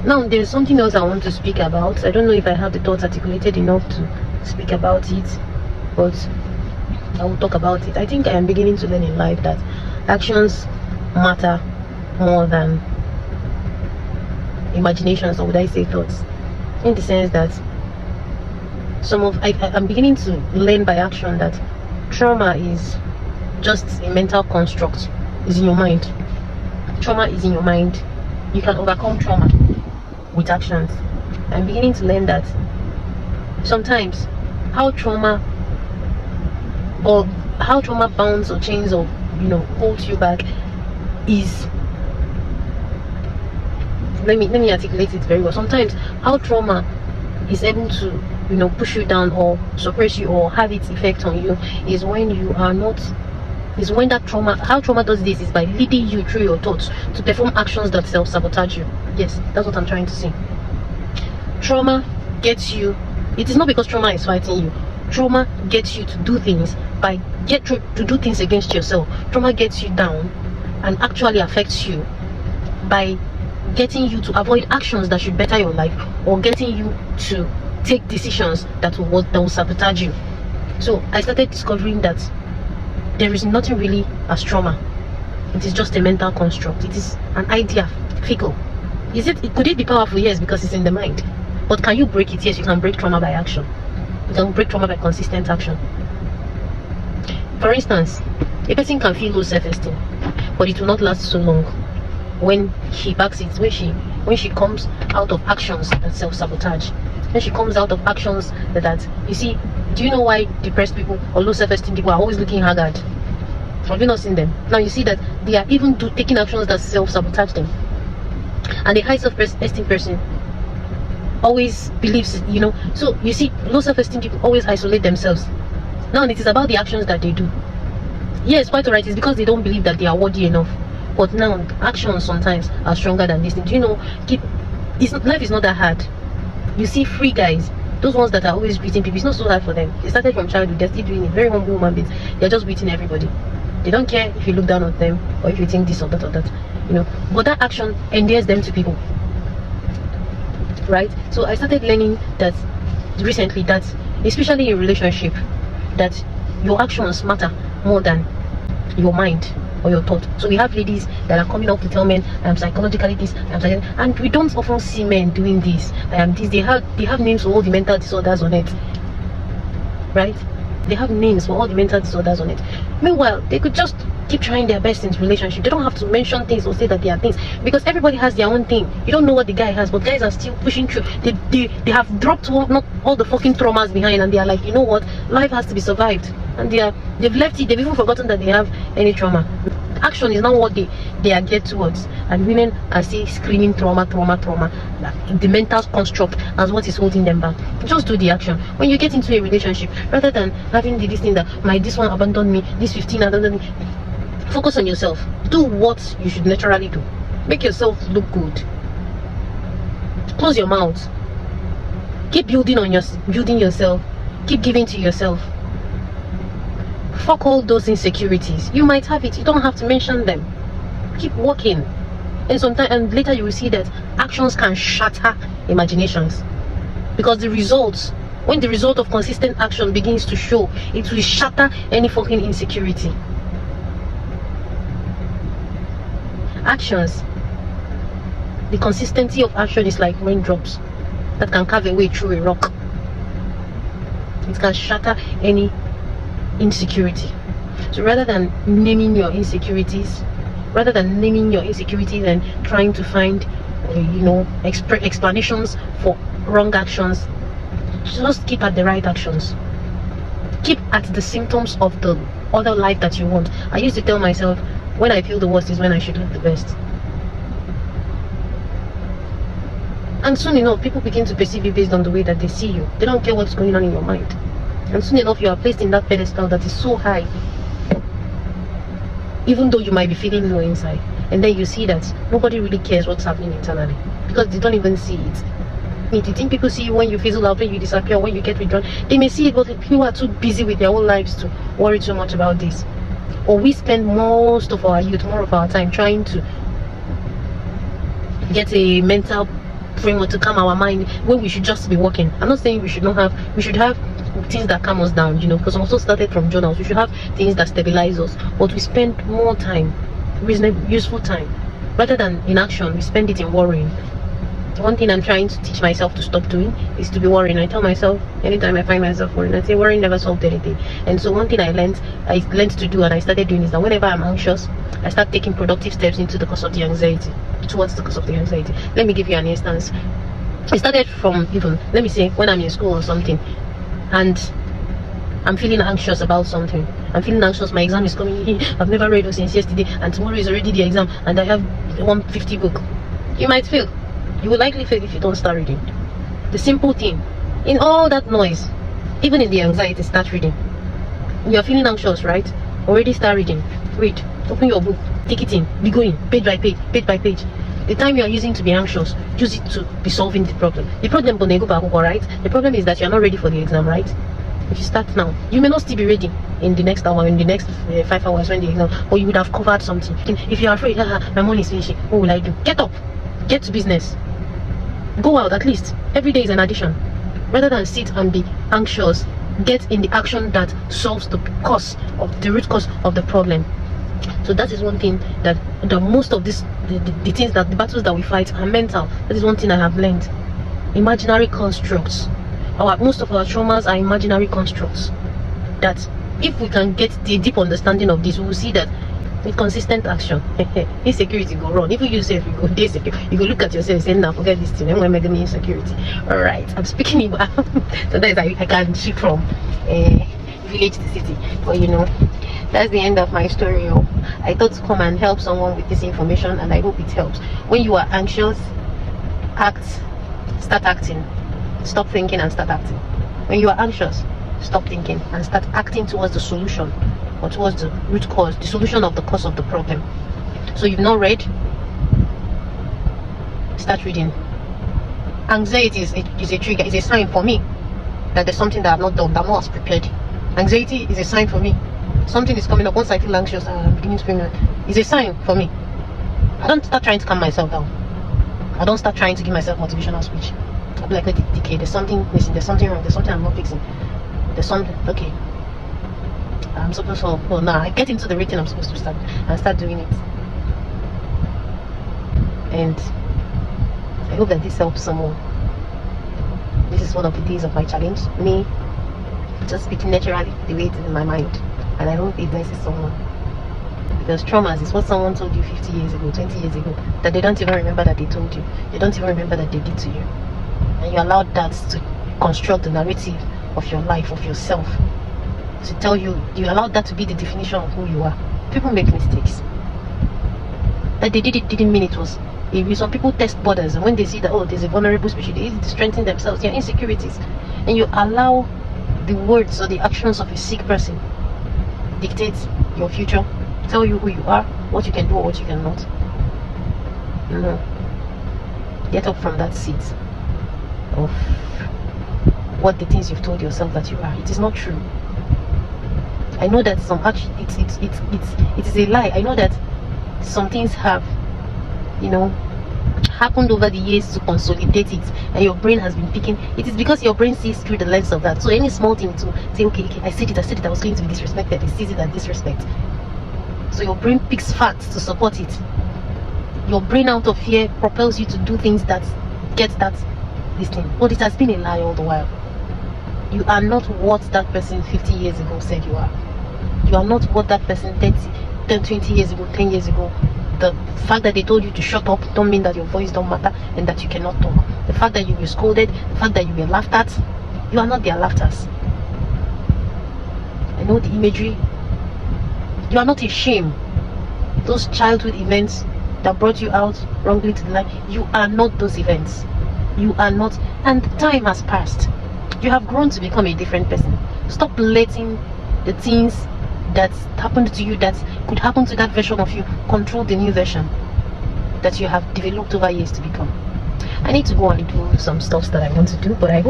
Now there's something else I want to speak about. I don't know if I have the thoughts articulated enough to speak about it, but I will talk about it. I think I am beginning to learn in life that actions matter more than imaginations, or would I say thoughts, in the sense that I'm beginning to learn by action that trauma is just a mental construct. It's in your mind. Trauma is in your mind. You can overcome trauma with actions. I'm beginning to learn that sometimes how trauma bounds or chains or holds you back is, let me articulate it very well. Sometimes how trauma is able to push you down or suppress you or have its effect on you is when you are not, is when that trauma, how trauma does this is by leading you through your thoughts to perform actions that self-sabotage you. Yes, that's what I'm trying to say. Trauma gets you, it is not because trauma is fighting you. Trauma gets you to do things to do things against yourself. Trauma gets you down and actually affects you by getting you to avoid actions that should better your life, or getting you to take decisions that will sabotage you. So I started discovering that there is nothing really as trauma. It is just a mental construct. It is an idea, fickle. Could it be powerful? Yes, because it's in the mind. But can you break it? Yes, you can break trauma by action. You can break trauma by consistent action. For instance, a person can feel low self-esteem, but it will not last so long when she backs it, when she comes out of actions that self-sabotage. When she comes out of actions that you see, do you know why depressed people or low self-esteem people are always looking haggard? Have you not seen them? Now you see that they are even taking actions that self-sabotage them. And the high self-esteem person always believes, so you see, low self-esteem people always isolate themselves. Now it is about the actions that they do. Yes, quite alright, it's because they don't believe that they are worthy enough. But now actions sometimes are stronger than this thing. Do you know, life is not that hard. You see free guys, those ones that are always beating people, it's not so hard for them. They started from childhood, they're still doing it. Very humble human beings. They're just beating everybody. They don't care if you look down on them or if you think this or that or that. But that action endears them to people. Right? So I started learning that recently, that especially in relationship, that your actions matter more than your mind or your thought. So we have ladies that are coming up to tell men, I'm psychologically this, and we don't often see men doing this. I am this. They have names for all the mental disorders on it. Right? They have names for all the mental disorders on it. Meanwhile, they could just keep trying their best in relationship. They don't have to mention things or say that they are things, because everybody has their own thing. You don't know what the guy has, but guys are still pushing through. They have dropped not all the fucking traumas behind, and they are like, you know what, life has to be survived, and they've left it. They've even forgotten that they have any trauma. Action is not what they are geared towards, and women are still screaming trauma. The mental construct as what is holding them back. Just do the action. When you get into a relationship, rather than having this thing that this one abandoned me, this 15 abandoned me, focus on yourself. Do what you should naturally do. Make yourself look good. Close your mouth. Keep building yourself. Keep giving to yourself. Fuck all those insecurities. You might have it, you don't have to mention them. Keep working. And later you will see that actions can shatter imaginations. Because when the result of consistent action begins to show, it will shatter any fucking insecurity. Actions, the consistency of action is like raindrops that can carve a way through a rock. It can shatter any insecurity. So rather than naming your insecurities and trying to find explanations for wrong actions, just keep at the right actions. Keep at the symptoms of the other life that you want. I used to tell myself, when I feel the worst is when I should look the best. And soon enough, people begin to perceive you based on the way that they see you. They don't care what's going on in your mind. And soon enough, you are placed in that pedestal that is so high, even though you might be feeling low inside. And then you see that nobody really cares what's happening internally, because they don't even see it. You think people see you when you fizzle out, when you disappear, when you get withdrawn? They may see it, but people are too busy with their own lives to worry too much about this. Or we spend most of our youth, more of our time, trying to get a mental framework to calm our mind when we should just be working. I'm not saying we should have things that calm us down, because I'm also started from journals. We should have things that stabilize us, but we spend more time, reasonable, useful time, rather than in action. We spend it in worrying. One thing I'm trying to teach myself to stop doing is to be worrying. I tell myself anytime I find myself worrying, I say worrying never solved anything. And so one thing I learned to do, and I started doing, is that whenever I'm anxious, I start taking productive steps into the cause of the anxiety, towards the cause of the anxiety. Let me give you an instance. It started from, even, let me say, when I'm in school or something, and I'm feeling anxious about something. I'm feeling anxious, my exam is coming in, I've never read since yesterday, and tomorrow is already the exam, and I have 150 book. You might fail. You will likely fail if you don't start reading. The simple thing, in all that noise, even in the anxiety, start reading. You're feeling anxious, right? Already start reading. Read. Open your book. Take it in. Be going, page by page, page by page. The time you are using to be anxious, use it to be solving the problem. The problem, right? The problem is that you are not ready for the exam, right? If you start now, you may not still be ready in the next hour, in the next 5 hours when the exam, or you would have covered something. If you are afraid, my money is finishing, what will I do? Get up. Get to business. Go out at least. Every day is an addition. Rather than sit and be anxious, get in the action that solves the root cause of the problem. So that is one thing that most of this, the things that the battles that we fight are mental. That is one thing I have learned. Imaginary constructs. Most of our traumas are imaginary constructs. That if we can get the deep understanding of this, we will see that with consistent action, insecurity go wrong. If you yourself, you go insecure, you go look at yourself and say, "Now forget this thing. I'm going to make me insecurity." All right, I'm speaking about. Sometimes I can shift from village to city, but that's the end of my story. I thought to come and help someone with this information, and I hope it helps. When you are anxious, start acting. Stop thinking and start acting. When you are anxious, stop thinking and start acting towards the solution, or towards the root cause, the solution of the cause of the problem. So you've not read, start reading. Anxiety is a trigger, is a sign for me that there's something that I've not done, that I'm not as prepared. Anxiety is a sign for me. Something is coming up. Once I feel anxious, I'm beginning to feel that. It's a sign for me. I don't start trying to calm myself down. I don't start trying to give myself motivational speech. I'll be like, okay, there's something missing, there's something wrong, there's something I'm not fixing. There's something, okay. I'm supposed to, now I get into the written, I'm supposed to start doing it. And I hope that this helps someone. This is one of the days of my challenge. Me just speaking naturally the way it is in my mind. And I hope it blesses someone. Because traumas is what someone told you 50 years ago, 20 years ago, that they don't even remember that they told you. They don't even remember that they did to you. And you allowed that to construct the narrative of your life, of yourself. To tell you, you allowed that to be the definition of who you are. People make mistakes. That they didn't mean it was. Some people test borders, and when they see that, oh, there's a vulnerable species, they need to strengthen themselves, their insecurities. And you allow the words or the actions of a sick person dictate your future, tell you who you are, what you can do or what you cannot. No. Get up from that seat of what the things you've told yourself that you are. It is not true. I know that it is a lie. I know that some things have, happened over the years to consolidate it, and your brain has been picking. It is because your brain sees through the lens of that. So any small thing to say, okay, I said it, I was going to be disrespected, it sees it as disrespect. So your brain picks facts to support it. Your brain, out of fear, propels you to do things that get this thing. But it has been a lie all the while. You are not what that person 50 years ago said you are. You are not what that person 20 years ago, 10 years ago. The fact that they told you to shut up don't mean that your voice don't matter and that you cannot talk. The fact that you were scolded, the fact that you were laughed at, you are not their laughters. I know the imagery. You are not a shame. Those childhood events that brought you out wrongly to the light, you are not those events. You are not, and time has passed. You have grown to become a different person. Stop letting the things that happened to you, that could happen to that version of you, control the new version that you have developed over years to become. I need to go and do some stuff that I want to do, but I hope